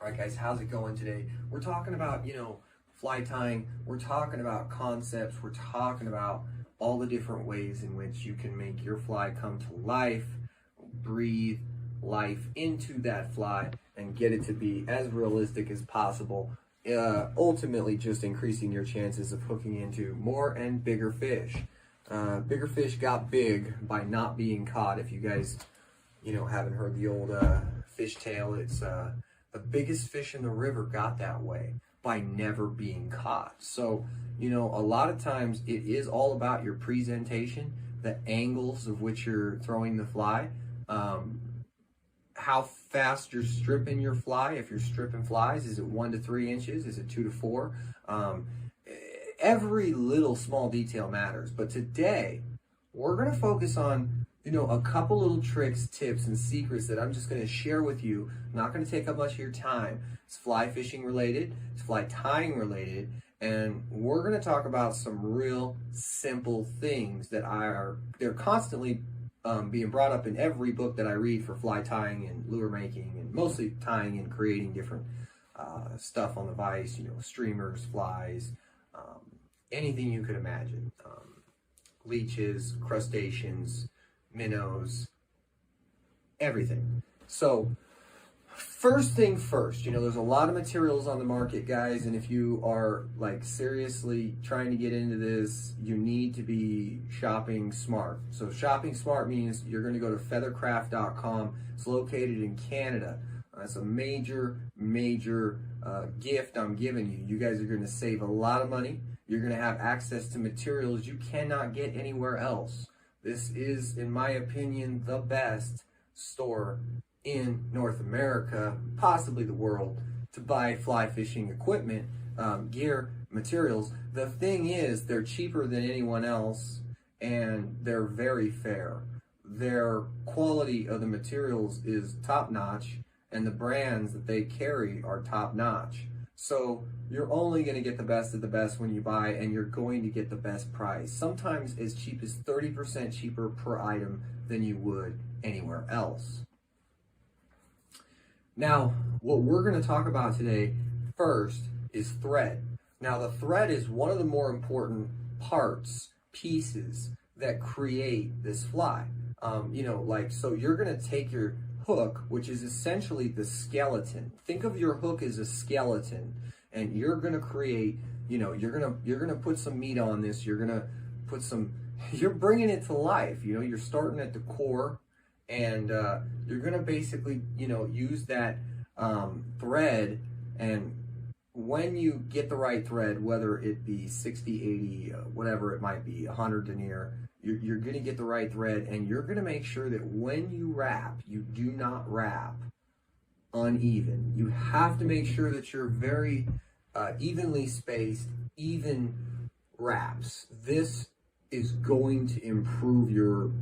All right, guys, how's it going today? We're talking about, fly tying. We're talking about concepts. We're talking about all the different ways in which you can make your fly come to life, breathe life into that fly, and get it to be as realistic as possible. Ultimately, just increasing your chances of hooking into more and bigger fish. Bigger fish got big by not being caught. If you guys, haven't heard the old fish tale, it's the biggest fish in the river got that way by never being caught. So, a lot of times it is all about your presentation, the angles of which you're throwing the fly, how fast you're stripping your fly. If you're stripping flies, is it 1 to 3 inches? Is it 2 to 4? Every little small detail matters. But today, we're going to focus on a couple little tricks, tips, and secrets that I'm just going to share with you. I'm not going to take up much of your time. It's fly fishing related, it's fly tying related, and we're going to talk about some real simple things that they're constantly being brought up in every book that I read for fly tying and lure making, and mostly tying and creating different stuff on the vise, streamers, flies, anything you could imagine. Leeches, crustaceans, minnows, everything. So first thing first, there's a lot of materials on the market, guys, and if you are seriously trying to get into this, you need to be shopping smart. So shopping smart means you're going to go to feathercraft.com. It's located in Canada. That's a major gift I'm giving you. You guys are going to save a lot of money. You're going to have access to materials you cannot get anywhere else. This is, in my opinion, the best store in North America, possibly the world, to buy fly fishing equipment, gear, materials. The thing is, they're cheaper than anyone else, and they're very fair. Their quality of the materials is top-notch, and the brands that they carry are top-notch. So you're only going to get the best of the best when you buy, and you're going to get the best price. Sometimes as cheap as 30% cheaper per item than you would anywhere else. Now, what we're going to talk about today first is thread. Now, the thread is one of the more important pieces that create this fly. So you're going to take your hook, which is essentially the skeleton. Think of your hook as a skeleton, and you're going to create, you're going to put some meat on this. You're going to put you're bringing it to life. You're starting at the core, and you're going to basically, use that thread. And when you get the right thread, whether it be 60, 80, whatever it might be, 100 denier, you're going to get the right thread, and you're going to make sure that when you wrap, you do not wrap uneven. You have to make sure that you're very evenly spaced, even wraps. This is going to improve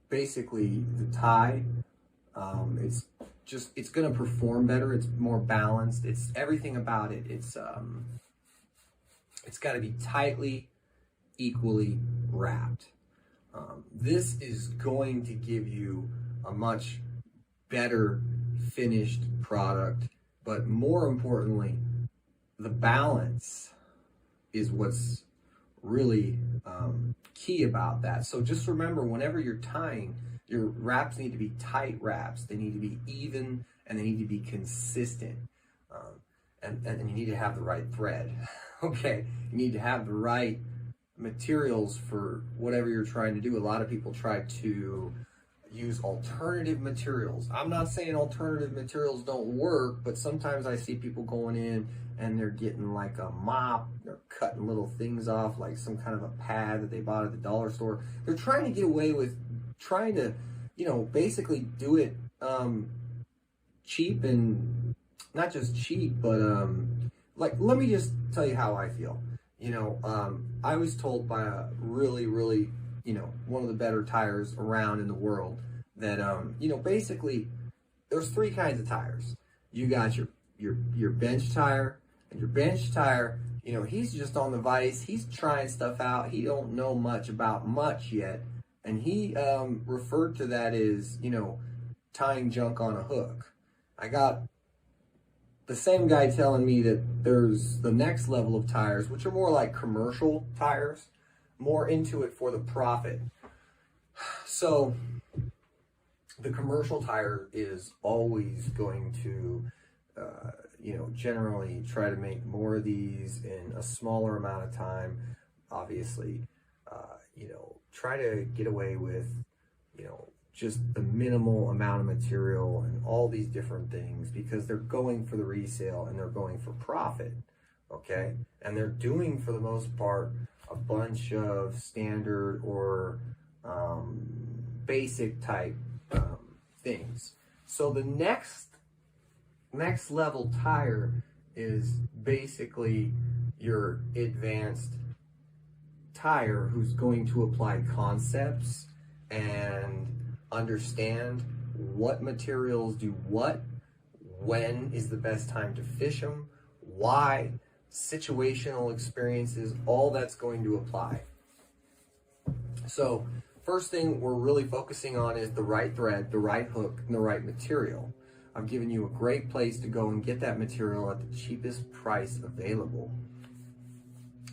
basically the tie. It's going to perform better. It's more balanced. It's everything about it. It's got to be tightly, equally wrapped. This is going to give you a much better finished product, but more importantly, the balance is what's really key about that. So just remember, whenever you're tying, your wraps need to be tight wraps. They need to be even, and they need to be consistent. And you need to have the right thread. Okay, you need to have the right materials for whatever you're trying to do. A lot of people try to use alternative materials. I'm not saying alternative materials don't work, but sometimes I see people going in and they're getting like a mop, they're cutting little things off, like some kind of a pad that they bought at the dollar store. They're trying to get away with trying to, basically do it cheap, and not just cheap, but let me just tell you how I feel. I was told by a really, one of the better tires around in the world that, basically there's 3 kinds of tires. You got your bench tire, and your bench tire, he's just on the vise. He's trying stuff out. He don't know much about much yet. And he referred to that as, tying junk on a hook. I got the same guy telling me that there's the next level of tires, which are more like commercial tires, more into it for the profit. So the commercial tire is always going to, generally try to make more of these in a smaller amount of time. Obviously, try to get away with, just the minimal amount of material and all these different things, because they're going for the resale and they're going for profit, okay? And they're doing, for the most part, a bunch of standard or basic type things. So the next level tire is basically your advanced tire, who's going to apply concepts and understand what materials do what, when is the best time to fish them, why, situational experiences, all that's going to apply. So first thing we're really focusing on is the right thread, the right hook, and the right material. I've given you a great place to go and get that material at the cheapest price available.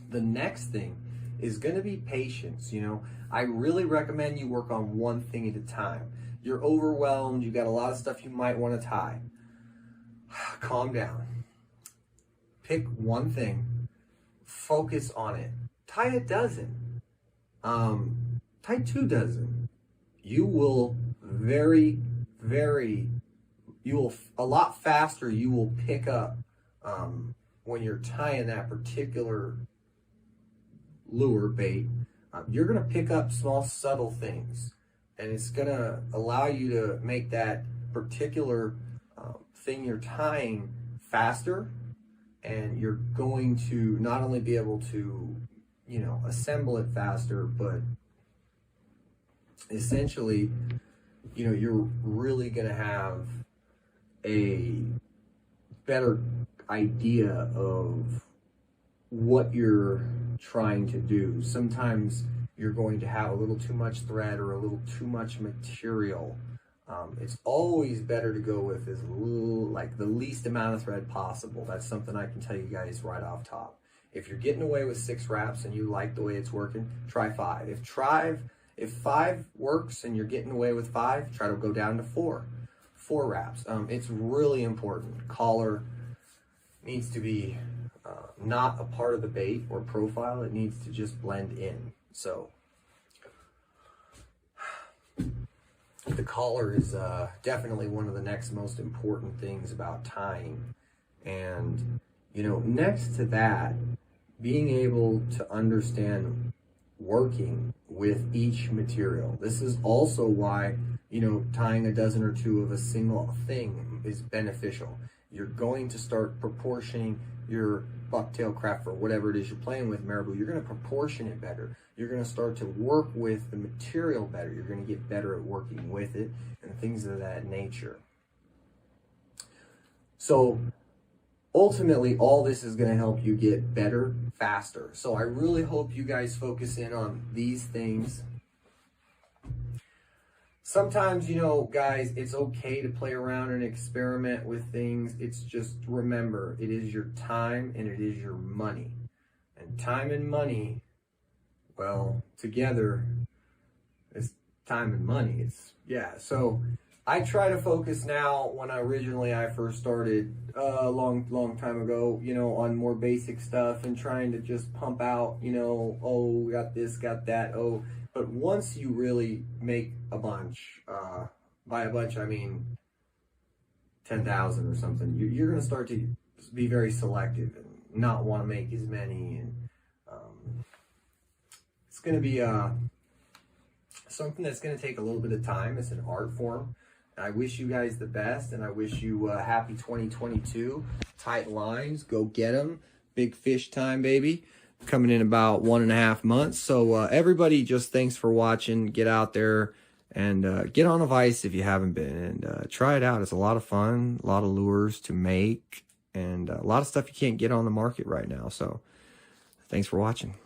The next thing is going to be patience. I really recommend you work on one thing at a time. You're overwhelmed, you got a lot of stuff you might want to tie. Calm down. Pick one thing, focus on it. Tie a dozen. Tie 2 dozen. You will a lot faster you will pick up when you're tying that particular lure bait. You're going to pick up small subtle things, and it's going to allow you to make that particular thing you're tying faster, and you're going to not only be able to assemble it faster, but essentially you're really going to have a better idea of what you're trying to do. Sometimes you're going to have a little too much thread or a little too much material. It's always better to go with the least amount of thread possible. That's something I can tell you guys right off top. If you're getting away with 6 wraps and you like the way it's working, try 5. If 5 works and you're getting away with 5, try to go down to 4 wraps. It's really important. Collar needs to be not a part of the bait or profile. It needs to just blend in. So the collar is definitely one of the next most important things about tying. And next to that, being able to understand working with each material. This is also why tying a dozen or 2 of a single thing is beneficial. You're going to start proportioning your bucktail craft, or whatever it is you're playing with, marabou. You're going to proportion it better. You're going to start to work with the material better. You're going to get better at working with it and things of that nature. So ultimately, all this is going to help you get better faster. So I really hope you guys focus in on these things. Sometimes, guys, it's okay to play around and experiment with things. It's just, remember, it is your time and it is your money. And time and money, well, together, it's time and money. So I try to focus now, when I first started a long time ago, on more basic stuff and trying to just pump out, oh, got this, got that, oh. But once you really make a bunch, by a bunch I mean 10,000 or something, you're going to start to be very selective and not want to make as many. And it's going to be something that's going to take a little bit of time. It's an art form. I wish you guys the best, and I wish you happy 2022. Tight lines, go get them. Big fish time, baby. Coming in about 1.5 months. So everybody, just thanks for watching. Get out there and get on a vise if you haven't been, and try it out. It's a lot of fun, a lot of lures to make, and a lot of stuff you can't get on the market right now. So thanks for watching.